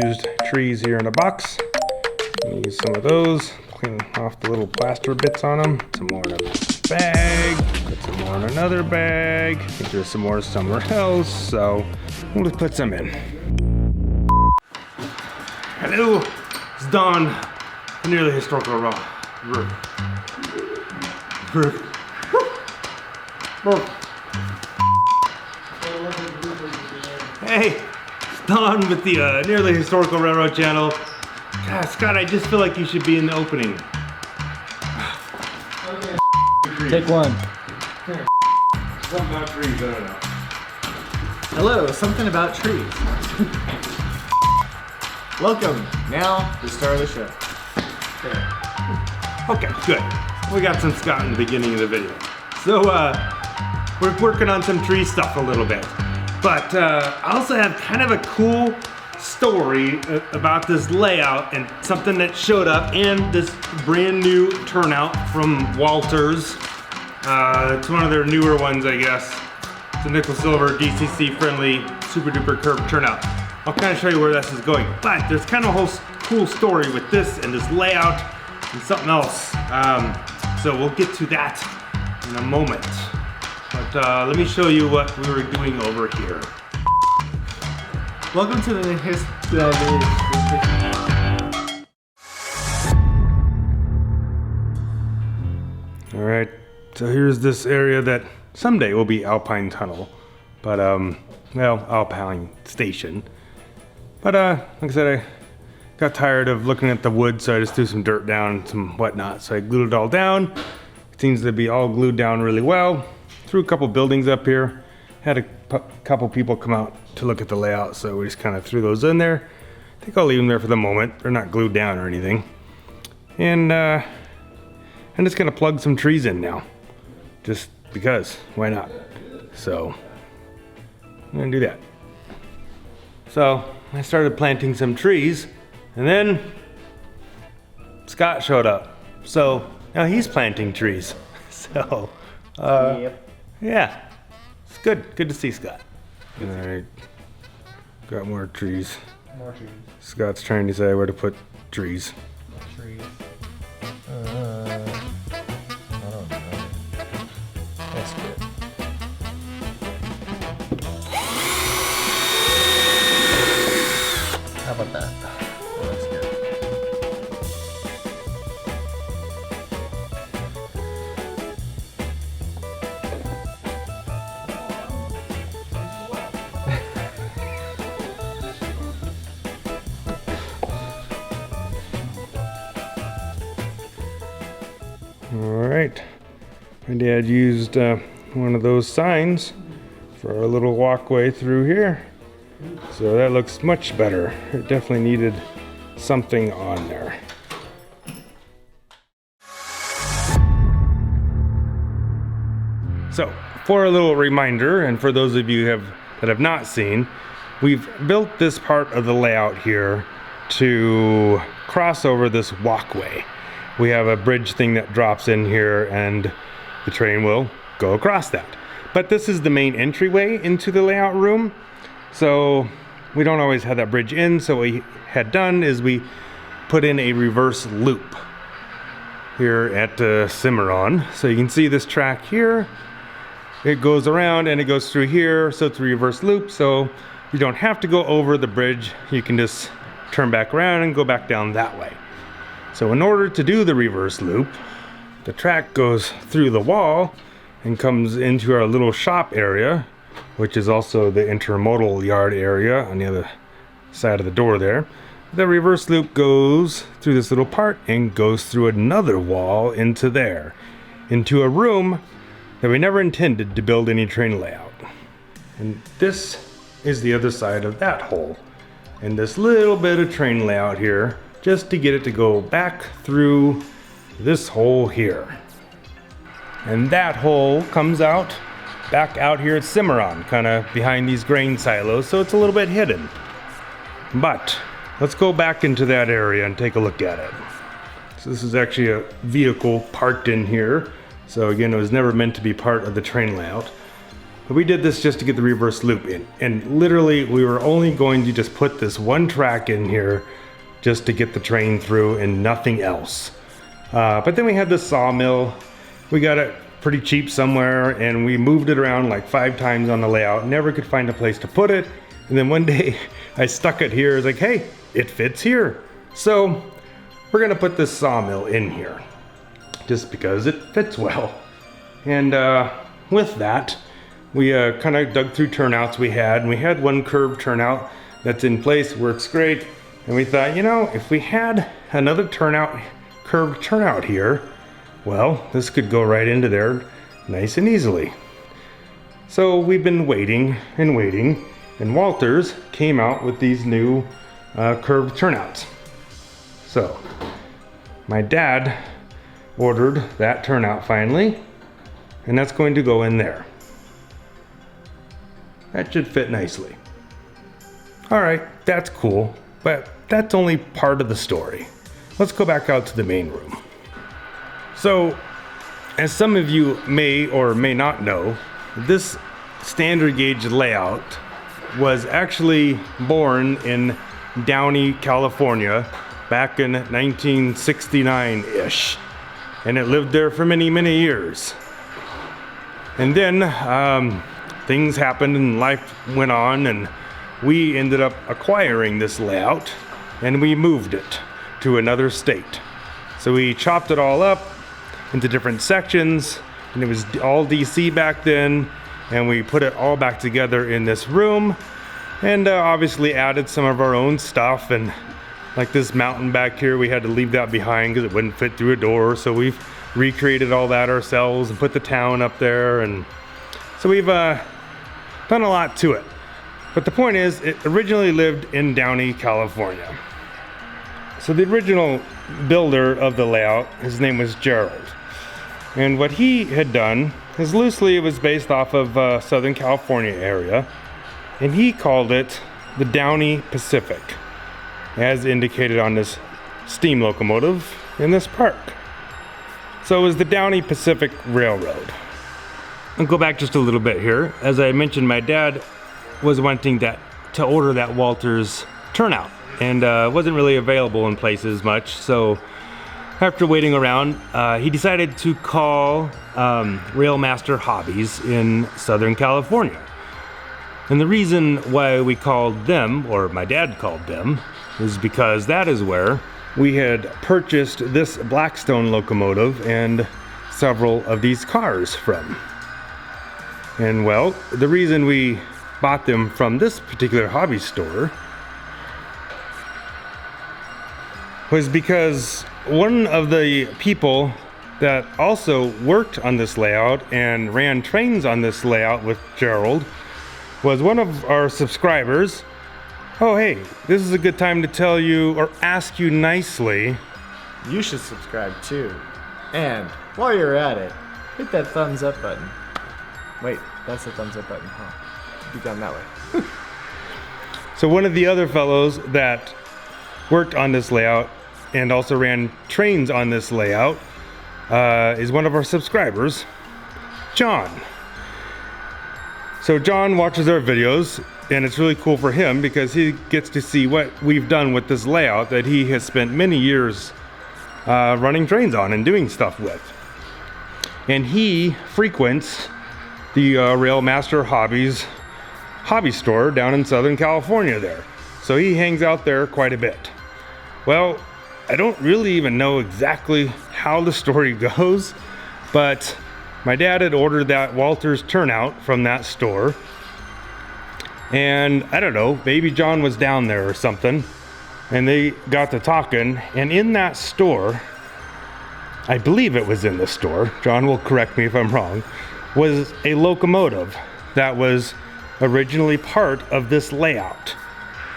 used trees here in a box. Use some of those, clean off the little plaster bits on them. Some more in a bag, put some more in another bag. I think there's some more somewhere else, so we'll just put some in. Hello, it's Don, nearly historical roof. Hey, it's Don with the Nearly Historical Railroad channel. God, Scott, I just feel like you should be in the opening. Okay. Take one. Something about trees, I don't know. Hello, something about trees. Welcome. Now, the star of the show. Okay, good. We got some Scott in the beginning of the video. So, we're working on some tree stuff a little bit. But I also have kind of a cool story about this layout and something that showed up and this brand new turnout from Walters. It's one of their newer ones, I guess. It's a nickel silver DCC friendly super duper curved turnout. I'll kind of show you where this is going, but there's kind of a whole cool story with this and this layout and something else. So we'll get to that in a moment. But let me show you what we were doing over here. Welcome to the All right, so here's this area that someday will be Alpine Tunnel, but well, Alpine Station. But like I said, I got tired of looking at the wood, so I just threw some dirt down and some whatnot. So I glued it all down. It seems to be all glued down really well. Threw a couple buildings up here. Had a couple people come out to look at the layout, so we just kind of threw those in there. I think I'll leave them there for the moment. They're not glued down or anything. And I'm just gonna plug some trees in now. Just because, why not? So, I'm gonna do that. So, I started planting some trees, and then Scott showed up. So, now he's planting trees. So, Yep. yeah, it's good to see Scott. All right, got more trees. More trees. Scott's trying to decide where to put trees. Trees. I don't know. That's good. How about that? Oh, that's good. All right, my dad used one of those signs for our little walkway through here. So that looks much better. It definitely needed something on there. So, for a little reminder, and for those of you that have not seen, we've built this part of the layout here to cross over this walkway. We have a bridge thing that drops in here and the train will go across that. But this is the main entryway into the layout room. So we don't always have that bridge in. So what we had done is we put in a reverse loop here at Cimarron. So you can see this track here. It goes around and it goes through here. So it's a reverse loop. So you don't have to go over the bridge. You can just turn back around and go back down that way. So in order to do the reverse loop, the track goes through the wall and comes into our little shop area, which is also the intermodal yard area on the other side of the door there. The reverse loop goes through this little part and goes through another wall into there, into a room that we never intended to build any train layout. And this is the other side of that hole. And this little bit of train layout here, just to get it to go back through this hole here. And that hole comes out back out here at Cimarron, kind of behind these grain silos, so it's a little bit hidden. But let's go back into that area and take a look at it. So this is actually a vehicle parked in here. So again, it was never meant to be part of the train layout. But we did this just to get the reverse loop in. And literally we were only going to just put this one track in here just to get the train through and nothing else. But then we had this sawmill. We got it pretty cheap somewhere and we moved it around like 5 times on the layout. Never could find a place to put it. And then one day I stuck it here. It's like, hey, it fits here. So we're gonna put this sawmill in here just because it fits well. And with that, we kind of dug through turnouts we had, and we had one curved turnout that's in place, works great. And we thought, you know, if we had another curved turnout here, well, this could go right into there nice and easily. So we've been waiting and waiting, and Walters came out with these new curved turnouts. So my dad ordered that turnout finally, and that's going to go in there. That should fit nicely. All right, that's cool, but that's only part of the story. Let's go back out to the main room. So, as some of you may or may not know, this standard gauge layout was actually born in Downey, California, back in 1969-ish. And it lived there for many, many years. And then things happened and life went on, and we ended up acquiring this layout and we moved it to another state. So we chopped it all up into different sections, and it was all DC back then, and we put it all back together in this room, and obviously added some of our own stuff. And like this mountain back here, we had to leave that behind because it wouldn't fit through a door, so we've recreated all that ourselves and put the town up there. And so we've done a lot to it. But the point is, it originally lived in Downey, California. So the original builder of the layout, his name was Gerald. And what he had done is, loosely it was based off of Southern California area, and he called it the Downey Pacific, as indicated on this steam locomotive in this park. So it was the Downey Pacific Railroad. I'll go back just a little bit here. As I mentioned, my dad was wanting to order that Walters turnout, and wasn't really available in places much. So after waiting around, he decided to call RailMaster Hobbies in Southern California. And the reason why we called them, or my dad called them, is because that is where we had purchased this Blackstone locomotive and several of these cars from. And well, the reason we bought them from this particular hobby store was because one of the people that also worked on this layout and ran trains on this layout with Gerald was one of our subscribers. Oh hey, this is a good time to tell you or ask you nicely. You should subscribe too. And while you're at it, hit that thumbs up button. Wait, that's the thumbs up button, huh? Be done that way. So one of the other fellows that worked on this layout and also ran trains on this layout is one of our subscribers, John. So John watches our videos, and it's really cool for him because he gets to see what we've done with this layout that he has spent many years running trains on and doing stuff with. And he frequents the RailMaster Hobbies hobby store down in Southern California there. So he hangs out there quite a bit. Well, I don't really even know exactly how the story goes, but my dad had ordered that Walters turnout from that store. And I don't know, maybe John was down there or something, and they got to talking. And in that store, I believe it was in the store, John will correct me if I'm wrong, was a locomotive that was originally part of this layout.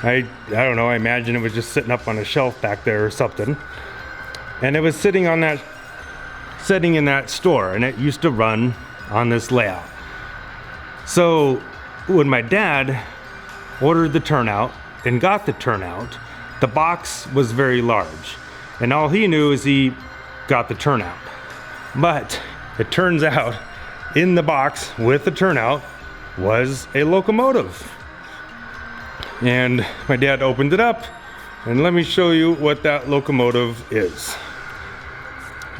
I don't know, I imagine it was just sitting up on a shelf back there or something. And it was sitting in that store, and it used to run on this layout. So when my dad ordered the turnout and got the turnout, the box was very large. And all he knew is he got the turnout. But it turns out in the box with the turnout was a locomotive. And my dad opened it up, and let me show you what that locomotive is.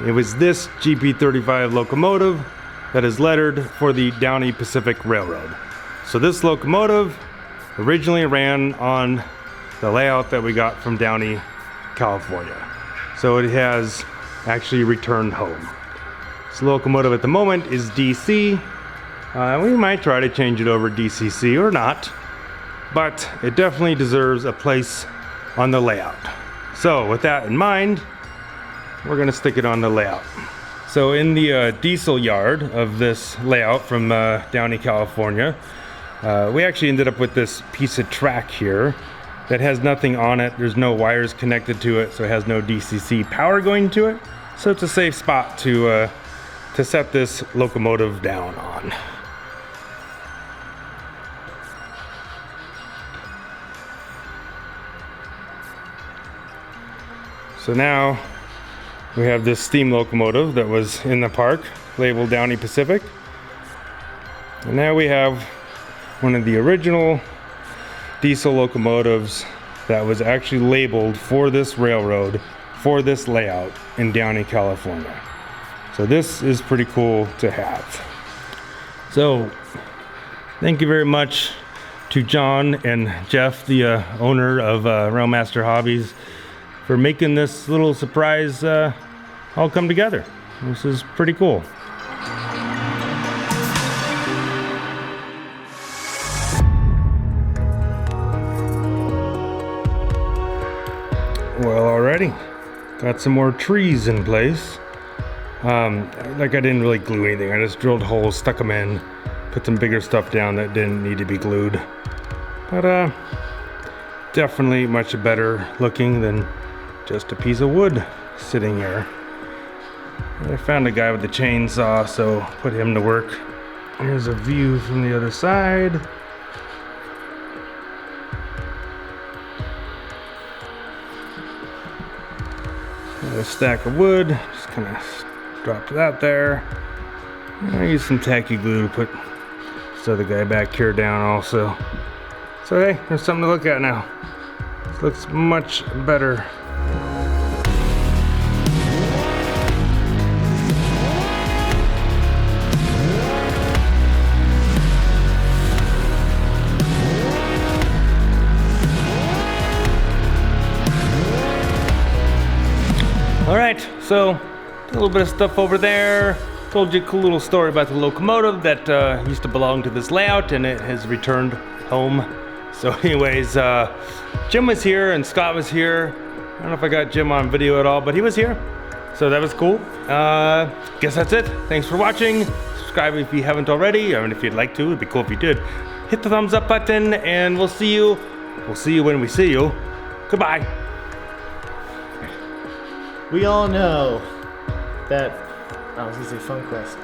It was this GP35 locomotive that is lettered for the Downey Pacific Railroad. So this locomotive originally ran on the layout that we got from Downey, California. So it has actually returned home. This locomotive at the moment is DC. We might try to change it over DCC or not, but it definitely deserves a place on the layout. So with that in mind, we're gonna stick it on the layout. So in the diesel yard of this layout from Downey, California, we actually ended up with this piece of track here that has nothing on it. There's no wires connected to it, so it has no DCC power going to it. So it's a safe spot to set this locomotive down on. So now we have this steam locomotive that was in the park, labeled Downey Pacific. And now we have one of the original diesel locomotives that was actually labeled for this railroad, for this layout in Downey, California. So this is pretty cool to have. So thank you very much to John and Jeff, the owner of RailMaster Hobbies, for making this little surprise all come together. This is pretty cool. Well, already got some more trees in place. Like I didn't really glue anything. I just drilled holes, stuck them in, put some bigger stuff down that didn't need to be glued. But definitely much better looking than just a piece of wood sitting here. I found a guy with a chainsaw, so put him to work. Here's a view from the other side. Got a stack of wood, just kind of dropped that there. I used some tacky glue to put this other guy back here down also. So hey, there's something to look at now. This looks much better. Alright, so a little bit of stuff over there. Told you a cool little story about the locomotive that used to belong to this layout, and it has returned home. So anyways, Jim was here and Scott was here. I don't know if I got Jim on video at all, but he was here. So that was cool. Guess that's it. Thanks for watching. Subscribe if you haven't already. I mean, if you'd like to, it'd be cool if you did. Hit the thumbs up button, and we'll see you. We'll see you when we see you. Goodbye. We all know that I was gonna say Fun Quest.